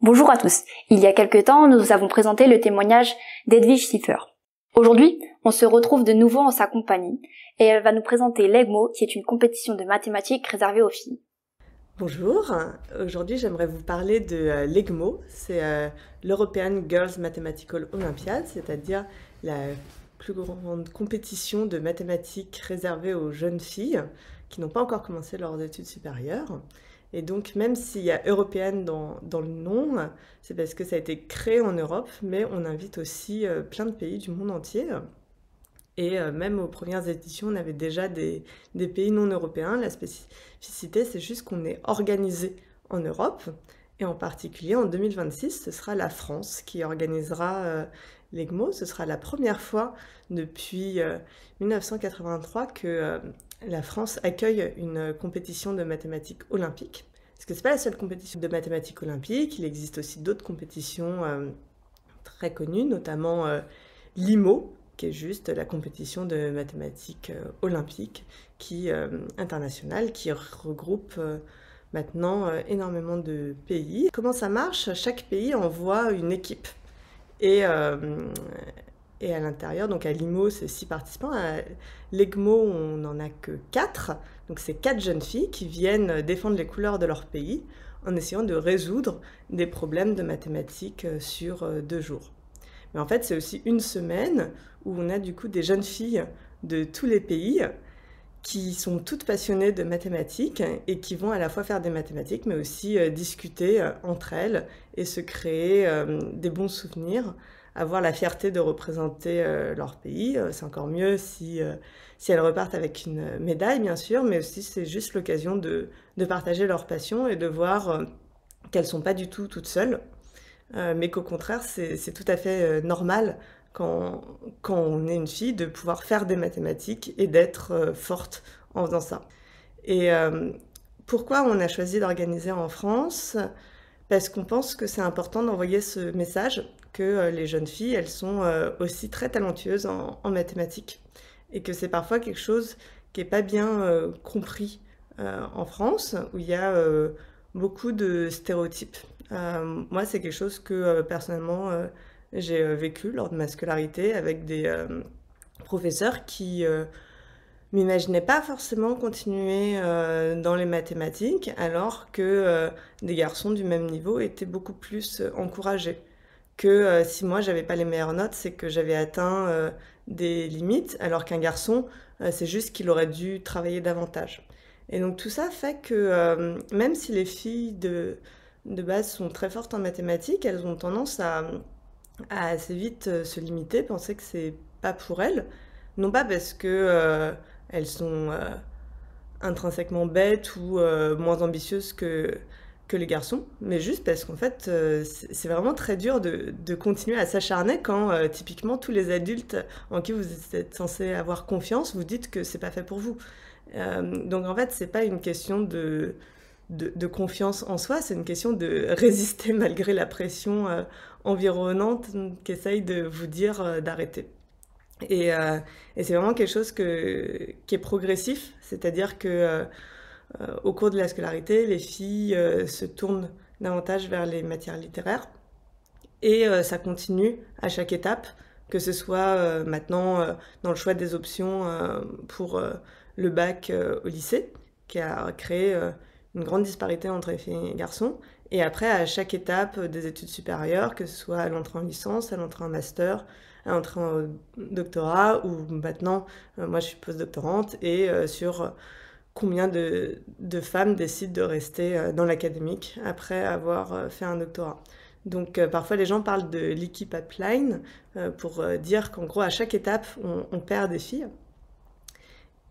Bonjour à tous. Il y a quelque temps, nous avons présenté le témoignage d'Edwige Schiffer. Aujourd'hui, on se retrouve de nouveau en sa compagnie et elle va nous présenter l'EGMO, qui est une compétition de mathématiques réservée aux filles. Bonjour, aujourd'hui j'aimerais vous parler de l'EGMO, c'est l'European Girls Mathematical Olympiad, c'est-à-dire la plus grande compétition de mathématiques réservée aux jeunes filles qui n'ont pas encore commencé leurs études supérieures. Et donc même s'il y a européenne dans le nom, c'est parce que ça a été créé en Europe, mais on invite aussi plein de pays du monde entier. Et même aux premières éditions, on avait déjà des pays non européens. La spécificité, c'est juste qu'on est organisé en Europe. Et en particulier, en 2026, ce sera la France qui organisera l'EGMO. Ce sera la première fois depuis 1983 que la France accueille une compétition de mathématiques olympiques. Parce que ce n'est pas la seule compétition de mathématiques olympiques. Il existe aussi d'autres compétitions très connues, notamment l'IMO, qui est juste la compétition de mathématiques olympique internationale, qui regroupe maintenant énormément de pays. Comment ça marche? Chaque pays envoie une équipe. Et à l'intérieur, donc à l'IMO, c'est 6 participants. À l'EGMO, on n'en a que 4. Donc c'est 4 jeunes filles qui viennent défendre les couleurs de leur pays en essayant de résoudre des problèmes de mathématiques sur 2 jours. Mais en fait, c'est aussi une semaine où on a du coup des jeunes filles de tous les pays qui sont toutes passionnées de mathématiques et qui vont à la fois faire des mathématiques, mais aussi discuter entre elles et se créer des bons souvenirs, avoir la fierté de représenter leur pays. C'est encore mieux si elles repartent avec une médaille, bien sûr, mais aussi c'est juste l'occasion de partager leur passion et de voir qu'elles ne sont pas du tout toutes seules. Mais qu'au contraire, c'est tout à fait normal quand on est une fille de pouvoir faire des mathématiques et d'être forte en faisant ça. Et pourquoi on a choisi d'organiser en France? Parce qu'on pense que c'est important d'envoyer ce message que les jeunes filles, elles sont aussi très talentueuses en mathématiques et que c'est parfois quelque chose qui n'est pas bien compris en France, où il y a beaucoup de stéréotypes. Moi, c'est quelque chose que personnellement j'ai vécu lors de ma scolarité avec des professeurs qui m'imaginaient pas forcément continuer dans les mathématiques, alors que des garçons du même niveau étaient beaucoup plus encouragés. Que si moi j'avais pas les meilleures notes, c'est que j'avais atteint des limites, alors qu'un garçon, c'est juste qu'il aurait dû travailler davantage. Et donc tout ça fait que même si les filles de base sont très fortes en mathématiques, elles ont tendance à assez vite se limiter, penser que c'est pas pour elles. Non pas parce que elles sont intrinsèquement bêtes ou moins ambitieuses que les garçons, mais juste parce qu'en fait, c'est vraiment très dur de continuer à s'acharner quand typiquement tous les adultes en qui vous êtes censé avoir confiance vous dites que c'est pas fait pour vous. Donc en fait, c'est pas une question de confiance en soi, c'est une question de résister malgré la pression environnante qui essaye de vous dire d'arrêter. Et c'est vraiment quelque chose qui est progressif, c'est-à-dire que au cours de la scolarité, les filles se tournent davantage vers les matières littéraires et ça continue à chaque étape, que ce soit maintenant dans le choix des options pour le bac au lycée, qui a créé une grande disparité entre les filles et les garçons, et après à chaque étape des études supérieures, que ce soit à l'entrée en licence, à l'entrée en master, à l'entrée en doctorat, ou maintenant, moi je suis postdoctorante, et sur combien de femmes décident de rester dans l'académique après avoir fait un doctorat. Donc parfois les gens parlent de leaky pipeline pour dire qu'en gros à chaque étape on perd des filles.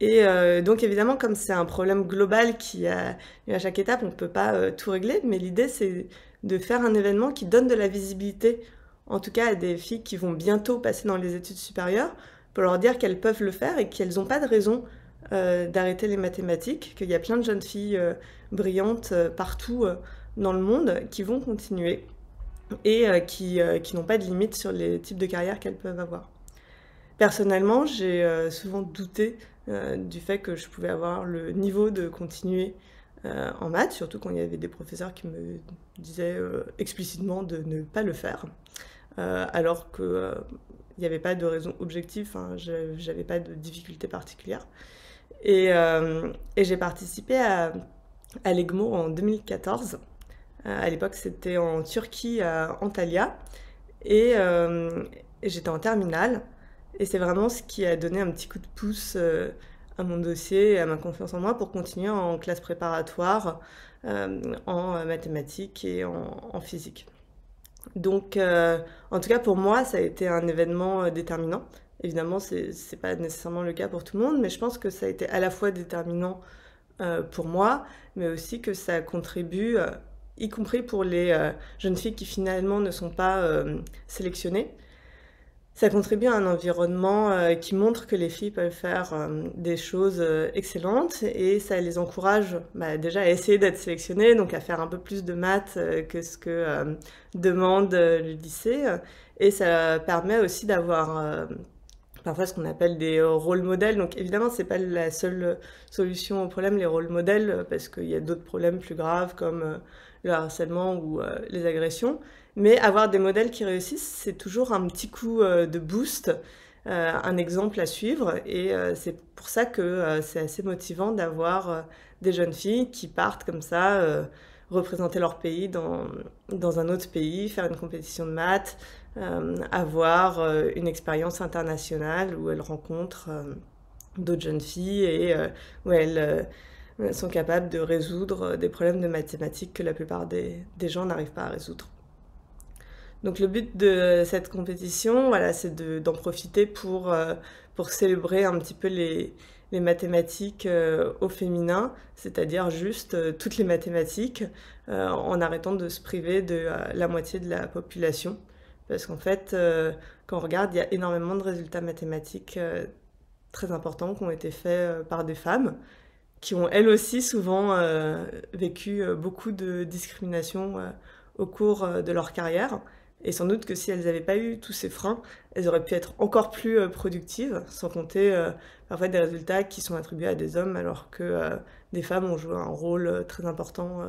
Et donc évidemment comme c'est un problème global qui a à chaque étape on ne peut pas tout régler, mais l'idée c'est de faire un événement qui donne de la visibilité, en tout cas à des filles qui vont bientôt passer dans les études supérieures, pour leur dire qu'elles peuvent le faire et qu'elles n'ont pas de raison d'arrêter les mathématiques, qu'il y a plein de jeunes filles brillantes partout dans le monde qui vont continuer et qui n'ont pas de limite sur les types de carrières qu'elles peuvent avoir. Personnellement, j'ai souvent douté du fait que je pouvais avoir le niveau de continuer en maths, surtout quand il y avait des professeurs qui me disaient explicitement de ne pas le faire, alors que il n'y avait pas de raison objective, hein, j'avais pas de difficulté particulière. Et j'ai participé à l'EGMO en 2014. À l'époque, c'était en Turquie, à Antalya. Et j'étais en terminale. Et c'est vraiment ce qui a donné un petit coup de pouce à mon dossier et à ma confiance en moi pour continuer en classe préparatoire en mathématiques et en physique. Donc, en tout cas, pour moi, ça a été un événement déterminant. Évidemment, c'est pas nécessairement le cas pour tout le monde, mais je pense que ça a été à la fois déterminant pour moi, mais aussi que ça contribue, y compris pour les jeunes filles qui finalement ne sont pas sélectionnées. Ça contribue à un environnement qui montre que les filles peuvent faire des choses excellentes et ça les encourage déjà à essayer d'être sélectionnées, donc à faire un peu plus de maths que ce que demande le lycée. Et ça permet aussi d'avoir parfois ce qu'on appelle des rôles modèles. Donc évidemment, c'est pas la seule solution au problème, les rôles modèles, parce qu'il y a d'autres problèmes plus graves comme le harcèlement ou les agressions. Mais avoir des modèles qui réussissent, c'est toujours un petit coup de boost, un exemple à suivre. Et c'est pour ça que c'est assez motivant d'avoir des jeunes filles qui partent comme ça, représenter leur pays dans un autre pays, faire une compétition de maths, avoir une expérience internationale où elles rencontrent d'autres jeunes filles et où elles sont capables de résoudre des problèmes de mathématiques que la plupart des gens n'arrivent pas à résoudre. Donc le but de cette compétition, voilà, c'est d'en profiter pour célébrer un petit peu les mathématiques au féminin, c'est-à-dire juste toutes les mathématiques, en arrêtant de se priver de la moitié de la population. Parce qu'en fait, quand on regarde, il y a énormément de résultats mathématiques très importants qui ont été faits par des femmes, qui ont elles aussi souvent vécu beaucoup de discrimination au cours de leur carrière. Et sans doute que si elles n'avaient pas eu tous ces freins, elles auraient pu être encore plus productives, sans compter parfois des résultats qui sont attribués à des hommes, alors que des femmes ont joué un rôle très important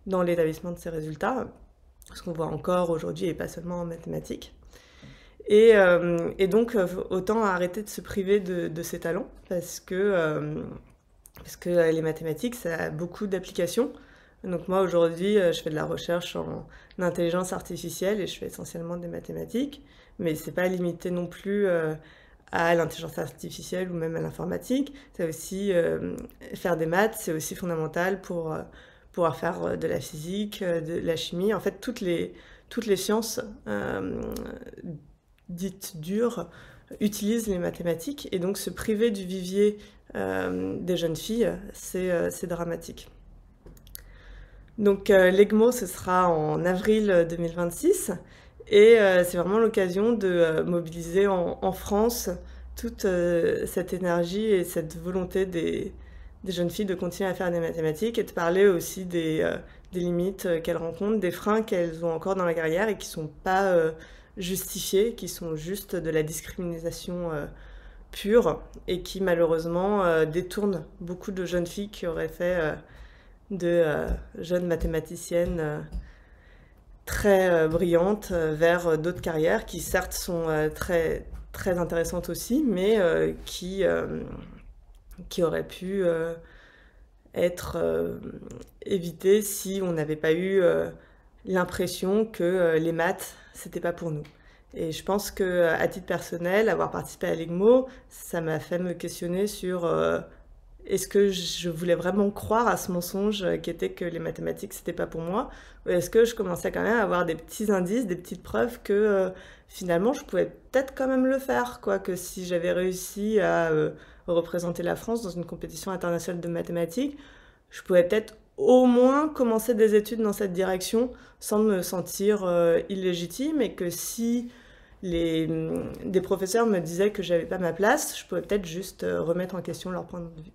dans l'établissement de ces résultats, ce qu'on voit encore aujourd'hui et pas seulement en mathématiques. Et donc, autant arrêter de se priver de ces talents, parce que les mathématiques, ça a beaucoup d'applications. Donc moi, aujourd'hui, je fais de la recherche en intelligence artificielle et je fais essentiellement des mathématiques, mais c'est pas limité non plus à l'intelligence artificielle ou même à l'informatique. C'est aussi faire des maths, c'est aussi fondamental pour pouvoir faire de la physique, de la chimie. En fait, toutes les sciences dites dures utilisent les mathématiques et donc se priver du vivier des jeunes filles, c'est dramatique. Donc l'EGMO, ce sera en avril 2026 et c'est vraiment l'occasion de mobiliser en France toute cette énergie et cette volonté des jeunes filles de continuer à faire des mathématiques et de parler aussi des limites qu'elles rencontrent, des freins qu'elles ont encore dans la carrière et qui ne sont pas justifiés, qui sont juste de la discrimination pure et qui malheureusement détournent beaucoup de jeunes filles qui auraient fait de jeunes mathématiciennes très brillantes vers d'autres carrières qui certes sont très, très intéressantes aussi, mais qui auraient pu être évitées si on n'avait pas eu l'impression que les maths, c'était pas pour nous. Et je pense que, à titre personnel, avoir participé à l'EGMO, ça m'a fait me questionner sur est-ce que je voulais vraiment croire à ce mensonge qui était que les mathématiques, c'était pas pour moi, ou est-ce que je commençais quand même à avoir des petits indices, des petites preuves que finalement, je pouvais peut-être quand même le faire, quoi, que si j'avais réussi à représenter la France dans une compétition internationale de mathématiques, je pouvais peut-être au moins commencer des études dans cette direction sans me sentir illégitime et que si des professeurs me disaient que j'avais pas ma place, je pouvais peut-être juste remettre en question leur point de vue.